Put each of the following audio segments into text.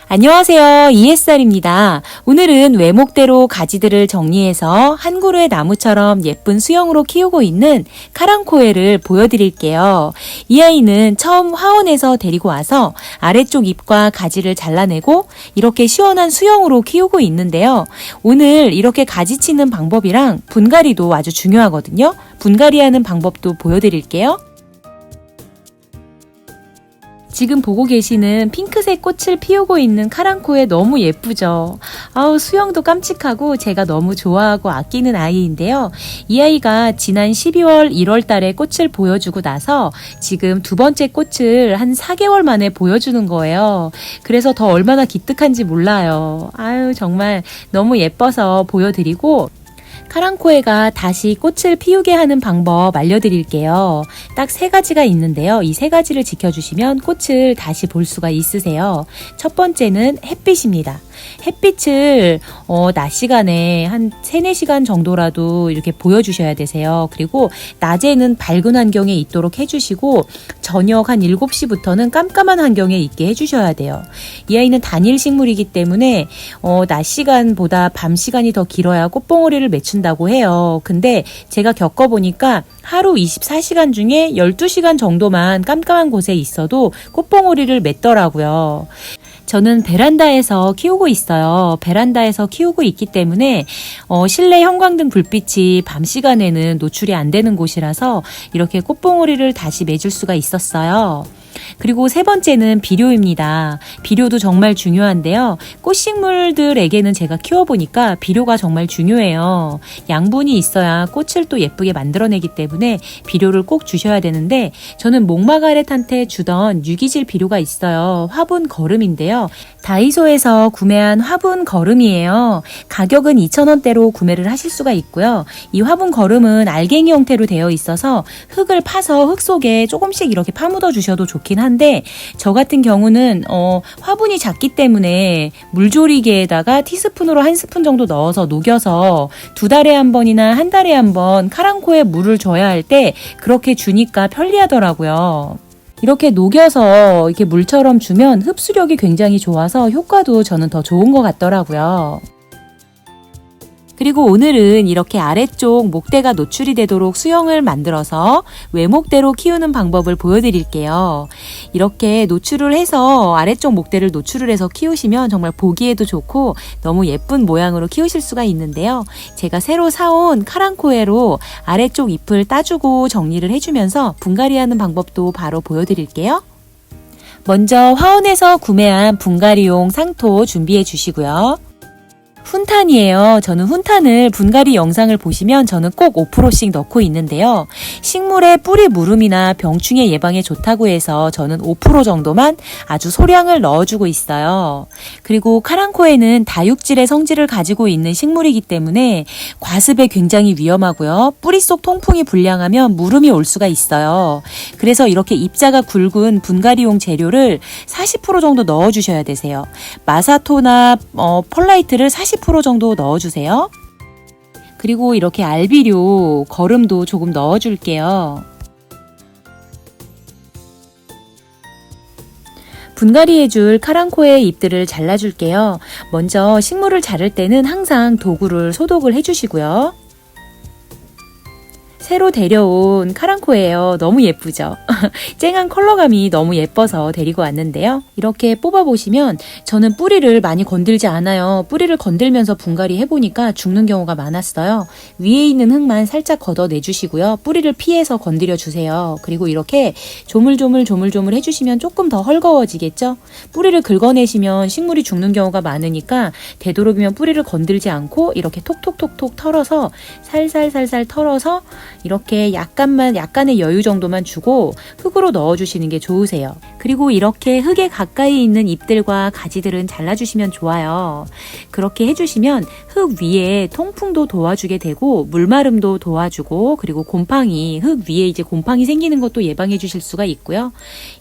안녕하세요. ESR입니다. 오늘은 외목대로 가지들을 정리해서 한 그루의 나무처럼 예쁜 수영으로 키우고 있는 카랑코에를 보여드릴게요. 이 아이는 처음 화원에서 데리고 와서 아래쪽 잎과 가지를 잘라내고 이렇게 시원한 수영으로 키우고 있는데요. 오늘 이렇게 가지 치는 방법이랑 분갈이도 아주 중요하거든요. 분갈이하는 방법도 보여드릴게요. 지금 보고 계시는 핑크색 꽃을 피우고 있는 카랑코에 너무 예쁘죠. 수영도 깜찍하고 제가 너무 좋아하고 아끼는 아이인데요. 이 아이가 지난 12월, 1월 달에 꽃을 보여주고 나서 지금 두 번째 꽃을 한 4개월 만에 보여주는 거예요. 그래서 더 얼마나 기특한지 몰라요. 정말 너무 예뻐서 보여드리고 카랑코에가 다시 꽃을 피우게 하는 방법 알려드릴게요. 딱 3가지가 있는데요. 이 3가지를 지켜주시면 꽃을 다시 볼 수가 있으세요. 첫 번째는 햇빛입니다. 햇빛을 낮 시간에 한 3-4시간 정도라도 이렇게 보여주셔야 되세요. 그리고 낮에는 밝은 환경에 있도록 해주시고 저녁 한 7시부터는 깜깜한 환경에 있게 해주셔야 돼요. 이 아이는 단일 식물이기 때문에 낮 시간보다 밤 시간이 더 길어야 꽃봉오리를 맺춘다고 해요. 근데 제가 겪어보니까 하루 24시간 중에 12시간 정도만 깜깜한 곳에 있어도 꽃봉오리를 맺더라고요. 저는 베란다에서 키우고 있어요. 베란다에서 키우고 있기 때문에 실내 형광등 불빛이 밤 시간에는 노출이 안 되는 곳이라서 이렇게 꽃봉오리를 다시 맺을 수가 있었어요. 그리고 3번째는 비료입니다. 비료도 정말 중요한데요. 꽃식물들에게는 제가 키워보니까 비료가 정말 중요해요. 양분이 있어야 꽃을 또 예쁘게 만들어내기 때문에 비료를 꼭 주셔야 되는데 저는 목마가렛한테 주던 유기질 비료가 있어요. 화분 거름인데요. 다이소에서 구매한 화분 거름이에요. 가격은 2,000원대로 구매를 하실 수가 있고요. 이 화분 거름은 알갱이 형태로 되어 있어서 흙을 파서 흙 속에 조금씩 이렇게 파묻어 주셔도 좋긴 한데 저 같은 경우는 화분이 작기 때문에 물조리개에다가 티스푼으로 1스푼 정도 넣어서 녹여서 2달에 한 번이나 한 달에 한 번 카랑코에 물을 줘야 할 때 그렇게 주니까 편리하더라고요. 이렇게 녹여서 이렇게 물처럼 주면 흡수력이 굉장히 좋아서 효과도 저는 더 좋은 것 같더라고요. 그리고 오늘은 이렇게 아래쪽 목대가 노출이 되도록 수영을 만들어서 외목대로 키우는 방법을 보여드릴게요. 이렇게 노출을 해서 아래쪽 목대를 노출을 해서 키우시면 정말 보기에도 좋고 너무 예쁜 모양으로 키우실 수가 있는데요. 제가 새로 사온 카랑코에로 아래쪽 잎을 따주고 정리를 해주면서 분갈이하는 방법도 바로 보여드릴게요. 먼저 화원에서 구매한 분갈이용 상토 준비해 주시고요. 훈탄이에요. 저는 훈탄을 분갈이 영상을 보시면 저는 꼭 5%씩 넣고 있는데요. 식물의 뿌리 무름이나 병충해 예방에 좋다고 해서 저는 5% 정도만 아주 소량을 넣어주고 있어요. 그리고 카랑코에는 다육질의 성질을 가지고 있는 식물이기 때문에 과습에 굉장히 위험하고요. 뿌리 속 통풍이 불량하면 무름이 올 수가 있어요. 그래서 이렇게 입자가 굵은 분갈이용 재료를 40% 정도 넣어주셔야 되세요. 마사토나 펄라이트를 40% 정도 넣어주세요. 그리고 이렇게 알비료 거름도 조금 넣어줄게요. 분갈이해줄 카랑코의 잎들을 잘라줄게요. 먼저 식물을 자를 때는 항상 도구를 소독을 해주시고요. 새로 데려온 카랑코예요. 너무 예쁘죠? 쨍한 컬러감이 너무 예뻐서 데리고 왔는데요. 이렇게 뽑아보시면 저는 뿌리를 많이 건들지 않아요. 뿌리를 건들면서 분갈이 해보니까 죽는 경우가 많았어요. 위에 있는 흙만 살짝 걷어내주시고요. 뿌리를 피해서 건드려주세요. 그리고 이렇게 조물조물 해주시면 조금 더 헐거워지겠죠? 뿌리를 긁어내시면 식물이 죽는 경우가 많으니까 되도록이면 뿌리를 건들지 않고 이렇게 톡톡톡톡 털어서 살살살살 털어서 이렇게 약간의 여유 정도만 주고 흙으로 넣어주시는 게 좋으세요. 그리고 이렇게 흙에 가까이 있는 잎들과 가지들은 잘라주시면 좋아요. 그렇게 해주시면 흙 위에 통풍도 도와주게 되고 물마름도 도와주고 그리고 곰팡이, 흙 위에 이제 곰팡이 생기는 것도 예방해 주실 수가 있고요.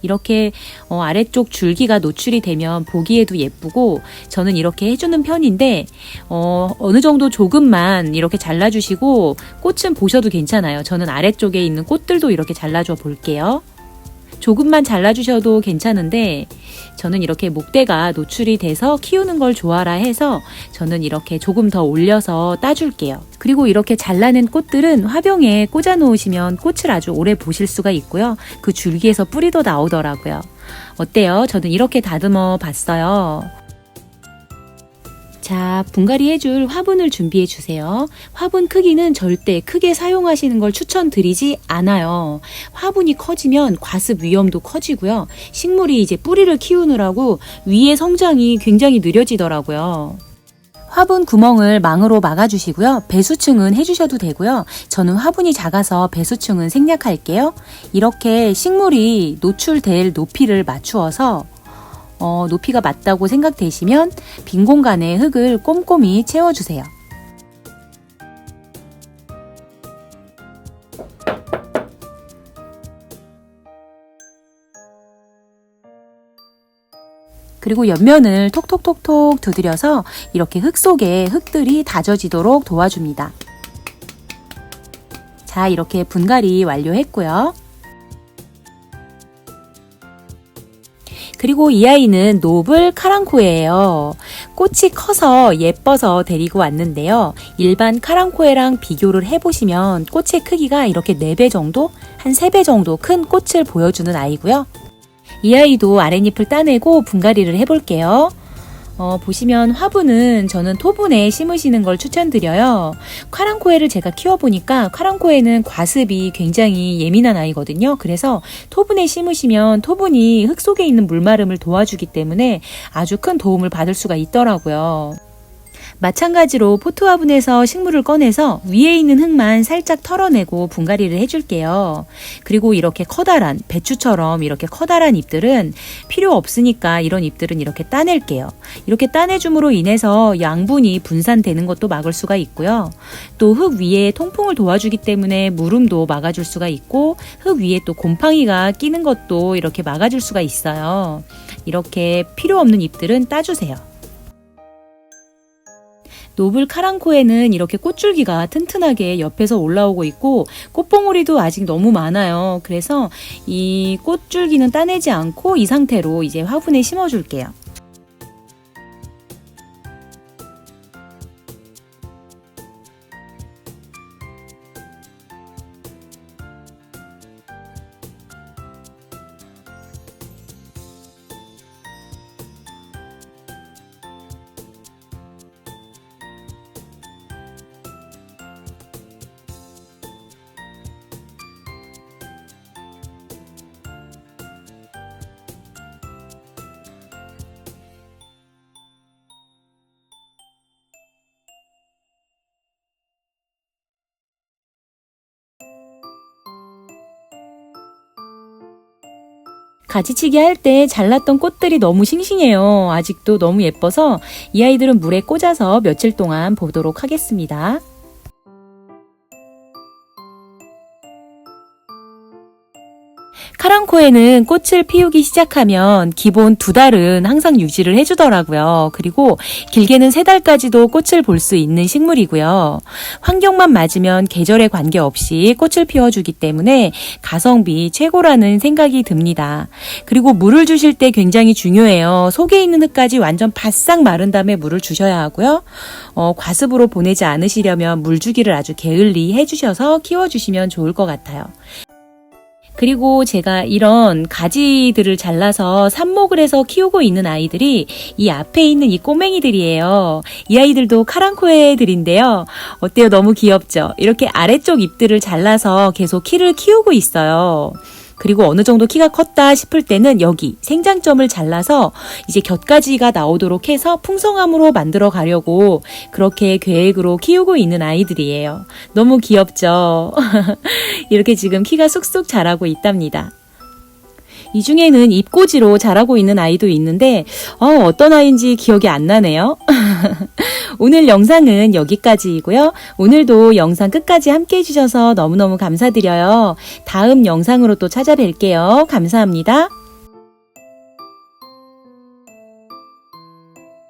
이렇게 아래쪽 줄기가 노출이 되면 보기에도 예쁘고 저는 이렇게 해주는 편인데 어느 정도 조금만 이렇게 잘라주시고 꽃은 보셔도 괜찮아요. 저는 아래쪽에 있는 꽃들도 이렇게 잘라줘 볼게요. 조금만 잘라주셔도 괜찮은데 저는 이렇게 목대가 노출이 돼서 키우는 걸 좋아라 해서 저는 이렇게 조금 더 올려서 따줄게요. 그리고 이렇게 잘라낸 꽃들은 화병에 꽂아 놓으시면 꽃을 아주 오래 보실 수가 있고요. 그 줄기에서 뿌리도 나오더라고요. 어때요? 저는 이렇게 다듬어 봤어요. 자, 분갈이 해줄 화분을 준비해 주세요. 화분 크기는 절대 크게 사용하시는 걸 추천드리지 않아요. 화분이 커지면 과습 위험도 커지고요. 식물이 이제 뿌리를 키우느라고 위의 성장이 굉장히 느려지더라고요. 화분 구멍을 망으로 막아주시고요. 배수층은 해주셔도 되고요. 저는 화분이 작아서 배수층은 생략할게요. 이렇게 식물이 노출될 높이를 맞추어서 높이가 맞다고 생각되시면 빈 공간에 흙을 꼼꼼히 채워주세요. 그리고 옆면을 톡톡톡톡 두드려서 이렇게 흙 속에 흙들이 다져지도록 도와줍니다. 자, 이렇게 분갈이 완료했고요. 그리고 이 아이는 노블 카랑코에예요. 꽃이 커서 예뻐서 데리고 왔는데요. 일반 카랑코에랑 비교를 해보시면 꽃의 크기가 이렇게 4배 정도? 한 3배 정도 큰 꽃을 보여주는 아이고요. 이 아이도 아랫잎을 따내고 분갈이를 해볼게요. 보시면 화분은 저는 토분에 심으시는 걸 추천드려요. 카랑코에를 제가 키워보니까 카랑코에는 과습이 굉장히 예민한 아이거든요. 그래서 토분에 심으시면 토분이 흙 속에 있는 물마름을 도와주기 때문에 아주 큰 도움을 받을 수가 있더라고요. 마찬가지로 포트 화분에서 식물을 꺼내서 위에 있는 흙만 살짝 털어내고 분갈이를 해줄게요. 그리고 이렇게 커다란 배추처럼 이렇게 커다란 잎들은 필요 없으니까 이런 잎들은 이렇게 따낼게요. 이렇게 따내줌으로 인해서 양분이 분산되는 것도 막을 수가 있고요. 또 흙 위에 통풍을 도와주기 때문에 물음도 막아줄 수가 있고 흙 위에 또 곰팡이가 끼는 것도 이렇게 막아줄 수가 있어요. 이렇게 필요 없는 잎들은 따주세요. 노블 카랑코에는 이렇게 꽃줄기가 튼튼하게 옆에서 올라오고 있고 꽃봉오리도 아직 너무 많아요. 그래서 이 꽃줄기는 따내지 않고 이 상태로 이제 화분에 심어줄게요. 가지치기 할 때 잘랐던 꽃들이 너무 싱싱해요. 아직도 너무 예뻐서 이 아이들은 물에 꽂아서 며칠 동안 보도록 하겠습니다. 카랑코에는 꽃을 피우기 시작하면 기본 2달은 항상 유지를 해주더라고요. 그리고 길게는 3달까지도 꽃을 볼 수 있는 식물이고요. 환경만 맞으면 계절에 관계없이 꽃을 피워주기 때문에 가성비 최고라는 생각이 듭니다. 그리고 물을 주실 때 굉장히 중요해요. 속에 있는 흙까지 완전 바싹 마른 다음에 물을 주셔야 하고요. 과습으로 보내지 않으시려면 물 주기를 아주 게을리 해주셔서 키워주시면 좋을 것 같아요. 그리고 제가 이런 가지들을 잘라서 삽목을 해서 키우고 있는 아이들이 이 앞에 있는 이 꼬맹이들이에요. 이 아이들도 카랑코에들인데요. 어때요? 너무 귀엽죠? 이렇게 아래쪽 잎들을 잘라서 계속 키를 키우고 있어요. 그리고 어느 정도 키가 컸다 싶을 때는 여기 생장점을 잘라서 이제 곁가지가 나오도록 해서 풍성함으로 만들어 가려고 그렇게 계획으로 키우고 있는 아이들이에요. 너무 귀엽죠? 이렇게 지금 키가 쑥쑥 자라고 있답니다. 이 중에는 잎꽂이로 자라고 있는 아이도 있는데 어떤 아이인지 기억이 안 나네요. 오늘 영상은 여기까지이고요. 오늘도 영상 끝까지 함께 해주셔서 너무너무 감사드려요. 다음 영상으로 또 찾아뵐게요. 감사합니다.